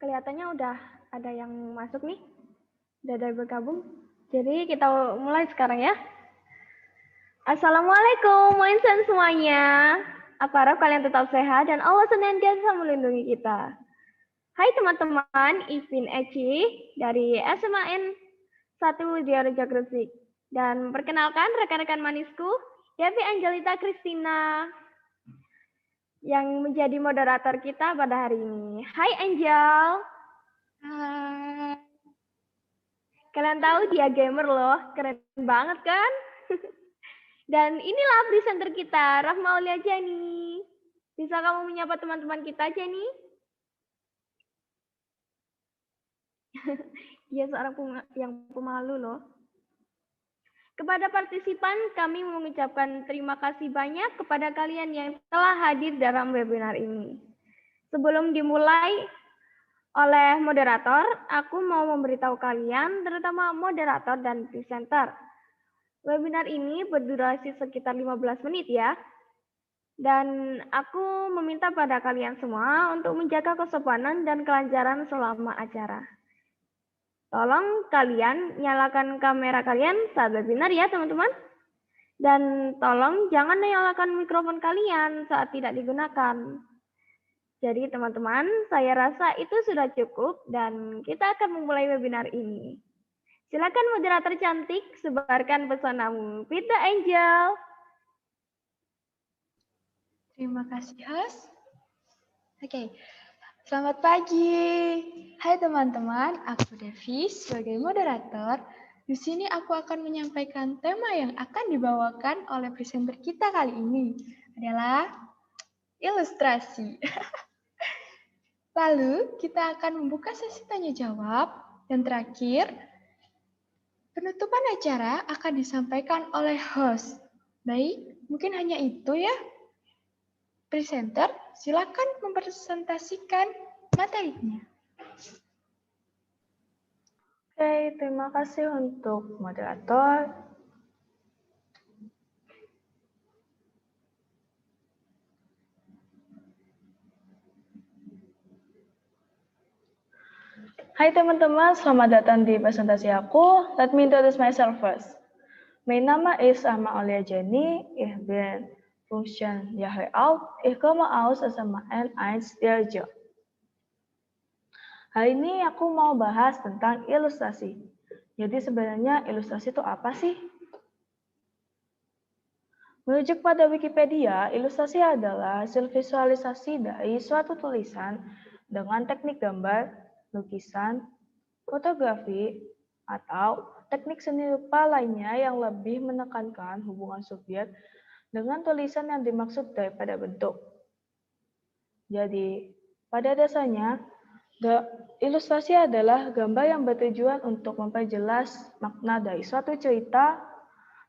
Kelihatannya udah ada yang masuk nih, udah ada yang bergabung. Jadi kita mulai sekarang ya. Assalamualaikum, insan semuanya. Apa harap kalian tetap sehat dan Allah senantiasa melindungi kita. Hai teman-teman, Ipin Eci dari SMAN 1 di Raja Gresik. Dan perkenalkan rekan-rekan manisku, Devi Angelita Christina yang menjadi moderator kita pada hari ini. Hai Angel. Hai. Kalian tahu dia gamer loh, keren banget kan? Dan inilah presenter kita, Rahma Aulia Jani. Bisa kamu menyapa teman-teman kita, Jani? Dia seorang yang pemalu loh. Kepada partisipan, kami mengucapkan terima kasih banyak kepada kalian yang telah hadir dalam webinar ini. Sebelum dimulai oleh moderator, aku mau memberitahu kalian, terutama moderator dan presenter. Webinar ini berdurasi sekitar 15 menit ya. Dan aku meminta pada kalian semua untuk menjaga kesopanan dan kelancaran selama acara. Tolong kalian nyalakan kamera kalian saat webinar ya teman-teman. Dan tolong jangan nyalakan mikrofon kalian saat tidak digunakan. Jadi teman-teman, saya rasa itu sudah cukup dan kita akan memulai webinar ini. Silakan moderator cantik, sebarkan pesanan Pita Angel. Terima kasih, host. Oke, selamat pagi. Hai teman-teman, aku Devi sebagai moderator. Di sini aku akan menyampaikan tema yang akan dibawakan oleh presenter kita kali ini adalah ilustrasi. Lalu kita akan membuka sesi tanya jawab dan terakhir penutupan acara akan disampaikan oleh host. Baik, mungkin hanya itu ya. Presenter, silakan mempresentasikan materinya. Oke, terima kasih untuk moderator. Hai teman-teman, selamat datang di presentasi aku. Let me introduce myself first. Mein Name ist Rahma Aulia Jani. Ich bin 15 Jahre alt. Ich komme aus SMA N1 Dirjo. Hari ini aku mau bahas tentang ilustrasi. Jadi sebenarnya ilustrasi itu apa sih? Merujuk pada Wikipedia, ilustrasi adalah hasil visualisasi dari suatu tulisan dengan teknik gambar, lukisan, fotografi, atau teknik seni rupa lainnya yang lebih menekankan hubungan subjek dengan tulisan yang dimaksud daripada bentuk. Jadi, pada dasarnya, ilustrasi adalah gambar yang bertujuan untuk memperjelas makna dari suatu cerita,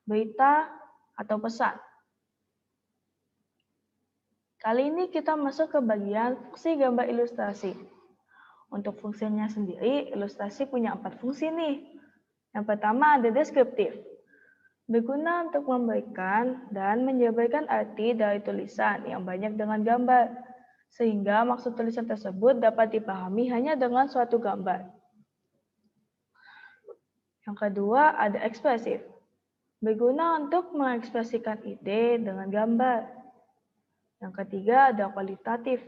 berita, atau pesan. Kali ini kita masuk ke bagian fungsi gambar ilustrasi. Untuk fungsinya sendiri, ilustrasi punya 4 fungsi nih. Yang pertama ada deskriptif. Berguna untuk memberikan dan menjabarkan arti dari tulisan yang banyak dengan gambar, sehingga maksud tulisan tersebut dapat dipahami hanya dengan suatu gambar. Yang kedua ada ekspresif. Berguna untuk mengekspresikan ide dengan gambar. Yang ketiga ada kualitatif.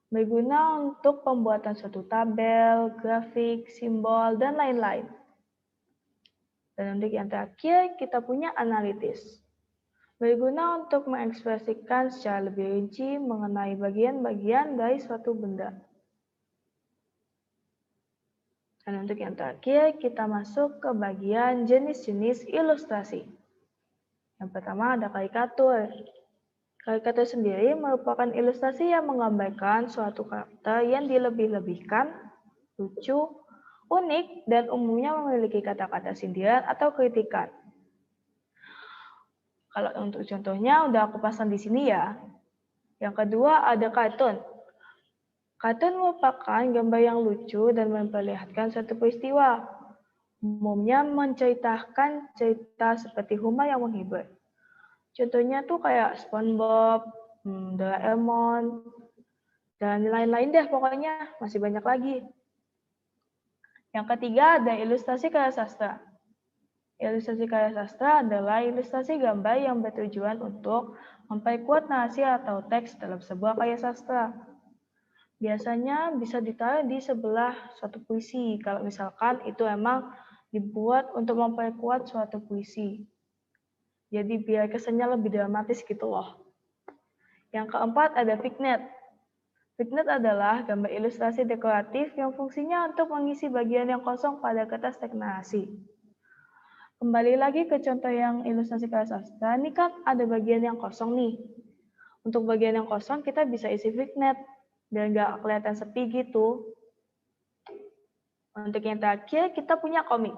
Berguna untuk pembuatan suatu tabel, grafik, simbol, dan lain-lain. Dan untuk yang terakhir, kita punya analitis. Berguna untuk mengekspresikan secara lebih rinci mengenai bagian-bagian dari suatu benda. Dan untuk yang terakhir, kita masuk ke bagian jenis-jenis ilustrasi. Yang pertama ada karikatur. Karikatur sendiri merupakan ilustrasi yang menggambarkan suatu karakter yang dilebih-lebihkan, lucu, unik, dan umumnya memiliki kata-kata sindiran atau kritikan. Kalau untuk contohnya udah aku pasang di sini ya. Yang kedua ada kartun. Kartun merupakan gambar yang lucu dan memperlihatkan suatu peristiwa. Umumnya menceritakan cerita seperti humor yang menghibur. Contohnya tuh kayak SpongeBob, Doraemon, Dan lain-lain deh pokoknya, masih banyak lagi. Yang ketiga ada ilustrasi karya sastra. Ilustrasi karya sastra adalah ilustrasi gambar yang bertujuan untuk memperkuat narasi atau teks dalam sebuah karya sastra. Biasanya bisa ditaruh di sebelah suatu puisi, kalau misalkan itu emang dibuat untuk memperkuat suatu puisi. Jadi biar kesannya lebih dramatis gitu loh. Yang keempat ada vignette. Vignette adalah gambar ilustrasi dekoratif yang fungsinya untuk mengisi bagian yang kosong pada kertas teks narasi. Kembali lagi ke contoh yang ilustrasi karya sastra, ini kan ada bagian yang kosong nih. Untuk bagian yang kosong kita bisa isi vignette, biar nggak kelihatan sepi gitu. Untuk yang terakhir, kita punya komik.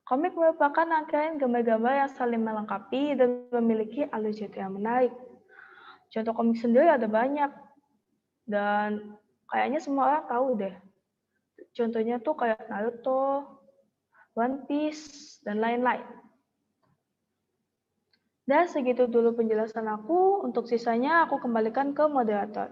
Komik merupakan rangkaian gambar-gambar yang saling melengkapi dan memiliki alur cerita yang menarik. Contoh komik sendiri ada banyak, dan kayaknya semua orang tahu deh. Contohnya tuh kayak Naruto, One Piece, dan lain-lain. Dan segitu dulu penjelasan aku, untuk sisanya aku kembalikan ke moderator.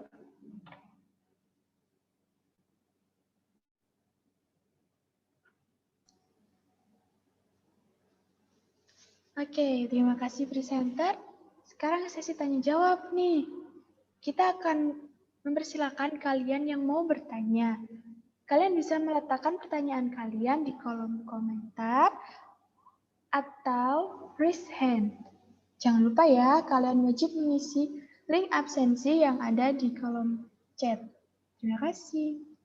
Oke, terima kasih presenter. Sekarang sesi tanya jawab nih. Kita akan mempersilahkan kalian yang mau bertanya. Kalian bisa meletakkan pertanyaan kalian di kolom komentar atau raise hand. Jangan lupa ya, kalian wajib mengisi link absensi yang ada di kolom chat. Terima kasih.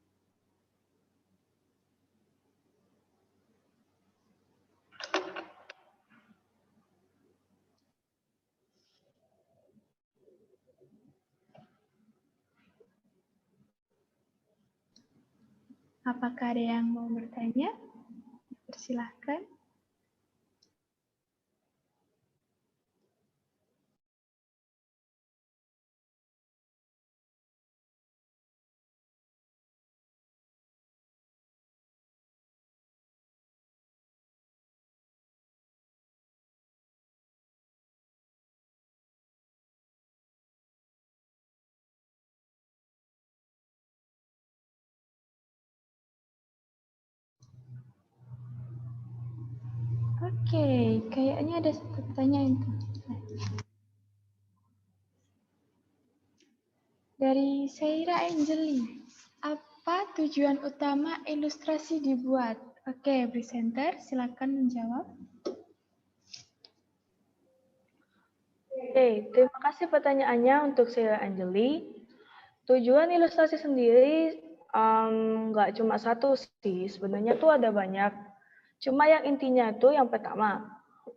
Apakah ada yang mau bertanya? Persilahkan. Oke, kayaknya ada satu pertanyaan tuh. Dari Seira Angeli, apa tujuan utama ilustrasi dibuat? Oke, presenter, silakan menjawab. Oke, terima kasih pertanyaannya untuk Sheila Angeli. Tujuan ilustrasi sendiri nggak cuma satu sih, sebenarnya tuh ada banyak. Cuma yang intinya itu yang pertama,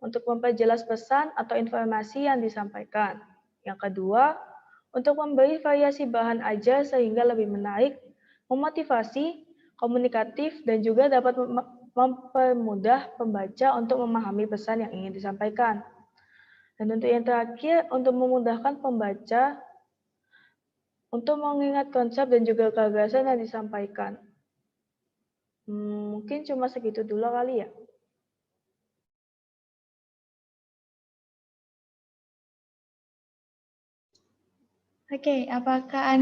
untuk memperjelas pesan atau informasi yang disampaikan. Yang kedua, untuk memberi variasi bahan ajar sehingga lebih menarik, memotivasi, komunikatif, dan juga dapat mempermudah pembaca untuk memahami pesan yang ingin disampaikan. Dan untuk yang terakhir, untuk memudahkan pembaca untuk mengingat konsep dan juga gagasan yang disampaikan. Mungkin cuma segitu dulu kali ya. Oke, apakah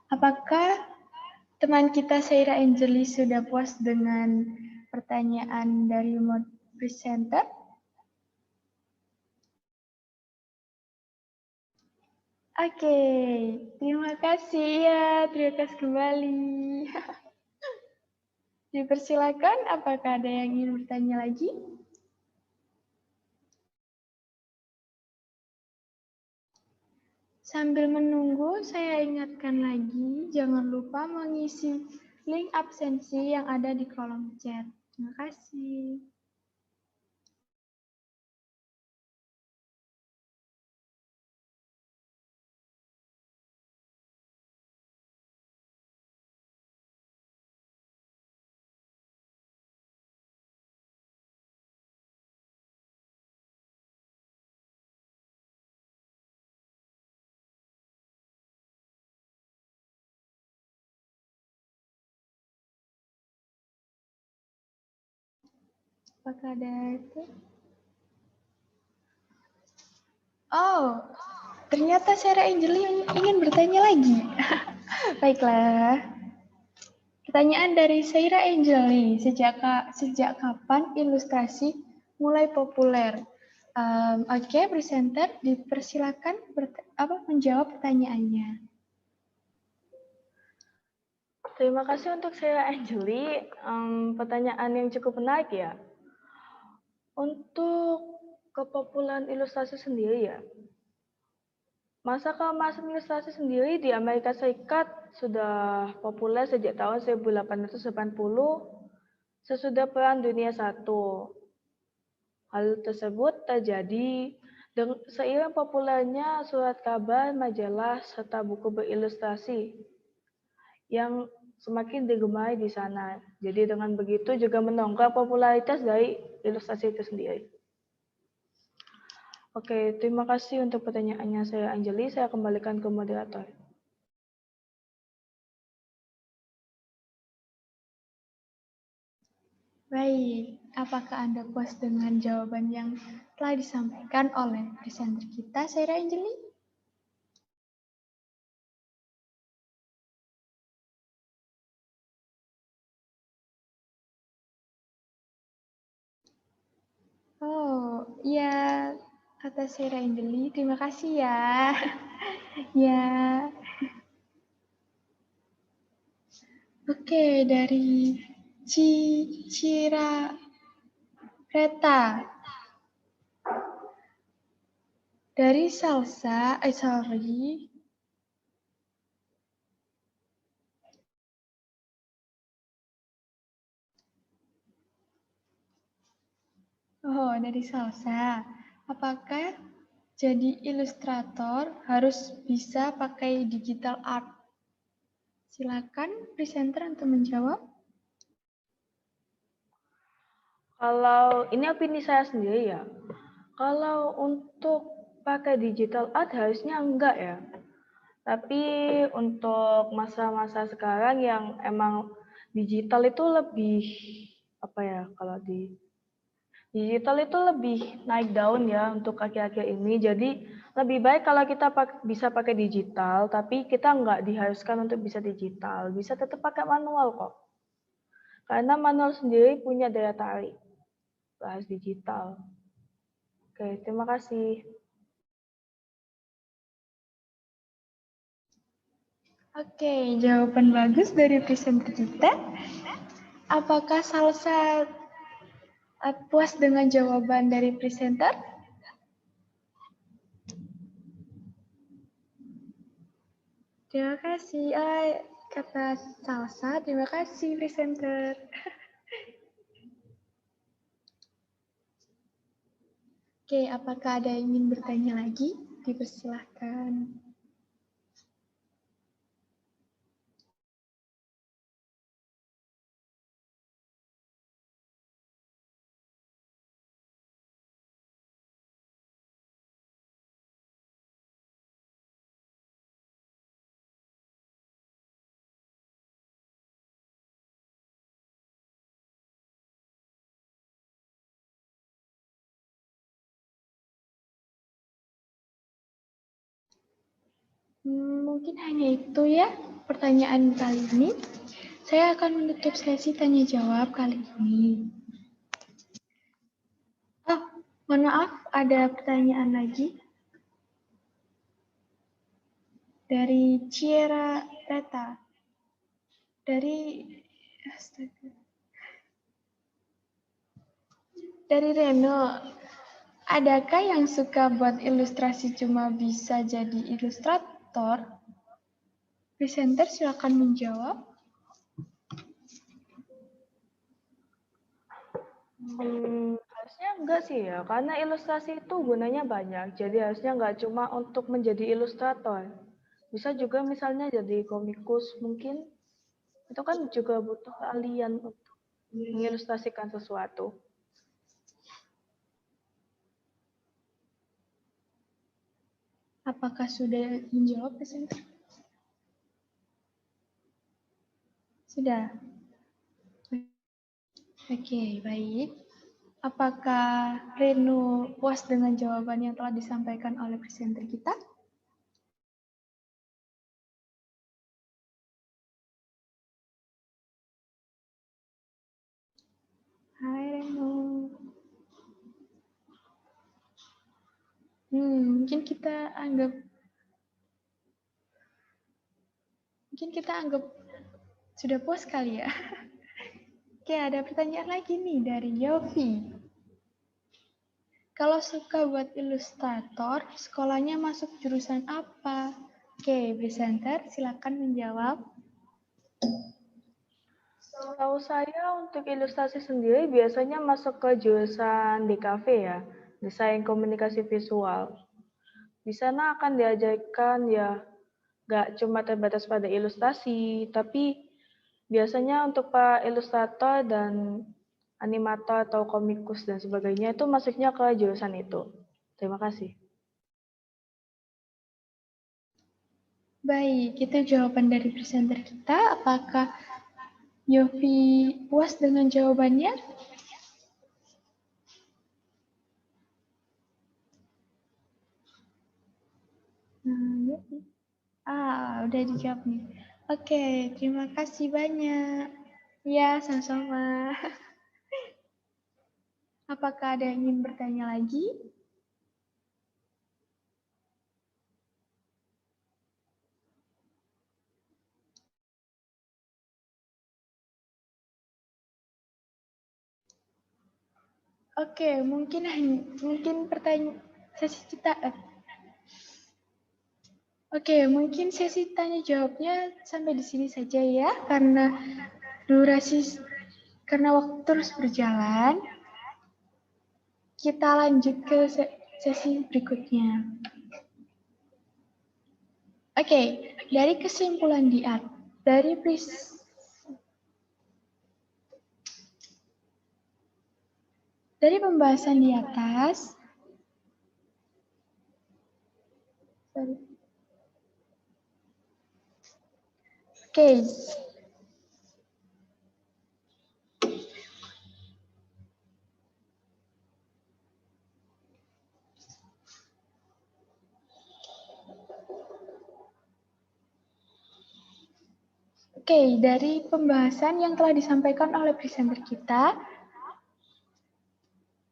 apakah teman kita Seira Angeli sudah puas dengan pertanyaan dari presenter? Oke, terima kasih ya, terima kasih kembali. Dipersilakan, apakah ada yang ingin bertanya lagi? Sambil menunggu, saya ingatkan lagi, jangan lupa mengisi link absensi yang ada di kolom chat. Terima kasih. Apakah ada itu? Oh, ternyata Sarah Angeli ingin bertanya lagi. Baiklah. Pertanyaan dari Sarah Angeli, sejak kapan ilustrasi mulai populer? Oke, presenter dipersilakan menjawab pertanyaannya. Terima kasih untuk saya Angeli. Pertanyaan yang cukup menarik ya. Untuk kepopuleran ilustrasi sendiri ya. Masa keemasan ilustrasi sendiri di Amerika Serikat sudah populer sejak tahun 1880 sesudah Perang Dunia I. Hal tersebut terjadi seiring populernya surat kabar, majalah, serta buku berilustrasi yang semakin digemari di sana. Jadi dengan begitu juga mendongkrak popularitas dari ilustrasi itu sendiri. Oke, terima kasih untuk pertanyaannya saya Anjeli. Saya kembalikan ke moderator. Baik, apakah Anda puas dengan jawaban yang telah disampaikan oleh presenter kita, Sarah Angeli? Oh, ya, kata Sarah Angeli, terima kasih ya. Ya. Oke, dari Cira Reta. Dari salsa, sorry. Oh, dari salsa. Apakah jadi ilustrator harus bisa pakai digital art? Silakan presenter untuk menjawab. Kalau ini opini saya sendiri ya. Kalau untuk pakai digital art harusnya enggak ya. Tapi untuk masa-masa sekarang yang emang digital itu lebih apa ya, kalau di digital itu lebih naik daun ya untuk akhir-akhir ini. Jadi lebih baik kalau kita bisa pakai digital, tapi kita nggak diharuskan untuk bisa digital. Bisa tetap pakai manual kok. Karena manual sendiri punya daya tarik. Harus digital. Oke, terima kasih. Oke, jawaban bagus dari presenter kita. Apakah salsa puas dengan jawaban dari presenter? Terima kasih, kata salsa. Terima kasih, presenter. Oke, apakah ada yang ingin bertanya lagi? Dipersilahkan. Mungkin hanya itu ya pertanyaan kali ini. Saya akan menutup sesi tanya jawab kali ini. Oh, mohon maaf, ada pertanyaan lagi dari Ciara Reta. Dari Reno. Adakah yang suka buat ilustrasi cuma bisa jadi ilustrator? Presenter silakan menjawab. Harusnya enggak sih ya, karena ilustrasi itu gunanya banyak. Jadi harusnya enggak cuma untuk menjadi ilustrator. Bisa juga misalnya jadi komikus mungkin. Itu kan juga butuh keahlian untuk mengilustrasikan sesuatu. Apakah sudah menjawab presenter? Sudah. Oke, baik. Apakah Reno puas dengan jawaban yang telah disampaikan oleh presenter kita? Hai Remo. Mungkin kita anggap sudah puas kali ya. Oke, ada pertanyaan lagi nih dari Yofi. Kalau suka buat ilustrator, sekolahnya masuk jurusan apa? Oke, presenter, silakan menjawab. Setahu saya untuk ilustrasi sendiri biasanya masuk ke jurusan DKV ya, Desain Komunikasi Visual. Di sana akan diajarkan ya nggak cuma terbatas pada ilustrasi, tapi biasanya untuk para ilustrator dan animator atau komikus dan sebagainya itu masuknya ke jurusan itu. Terima kasih. Baik, itu jawaban dari presenter kita. Apakah Yofi puas dengan jawabannya? Udah dijawab nih. Oke, terima kasih banyak. Ya, sama-sama. Apakah ada yang ingin bertanya lagi? Oke, mungkin pertanyaan sesi kita. Oke, mungkin sesi tanya jawabnya sampai di sini saja ya, karena waktu terus berjalan. Kita lanjut ke sesi berikutnya. Oke, dari kesimpulan dari pembahasan di atas, dari pembahasan yang telah disampaikan oleh presenter kita,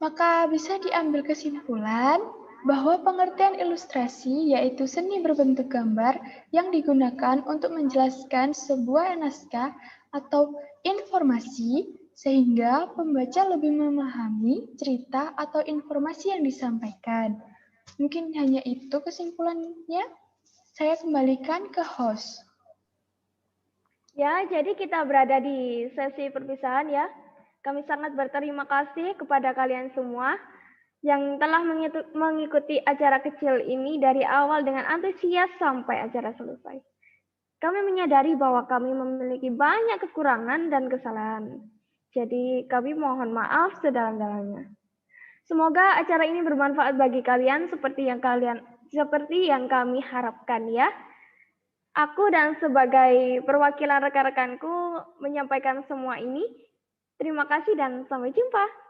maka bisa diambil kesimpulan bahwa pengertian ilustrasi yaitu seni berbentuk gambar yang digunakan untuk menjelaskan sebuah naskah atau informasi sehingga pembaca lebih memahami cerita atau informasi yang disampaikan. Mungkin hanya itu kesimpulannya. Saya kembalikan ke host. Ya, jadi kita berada di sesi perpisahan ya. Kami sangat berterima kasih kepada kalian semua yang telah mengikuti acara kecil ini dari awal dengan antusias sampai acara selesai. Kami menyadari bahwa kami memiliki banyak kekurangan dan kesalahan. Jadi kami mohon maaf sedalam-dalamnya. Semoga acara ini bermanfaat bagi kalian seperti yang kami harapkan ya. Aku dan sebagai perwakilan rekan-rekanku menyampaikan semua ini. Terima kasih dan sampai jumpa.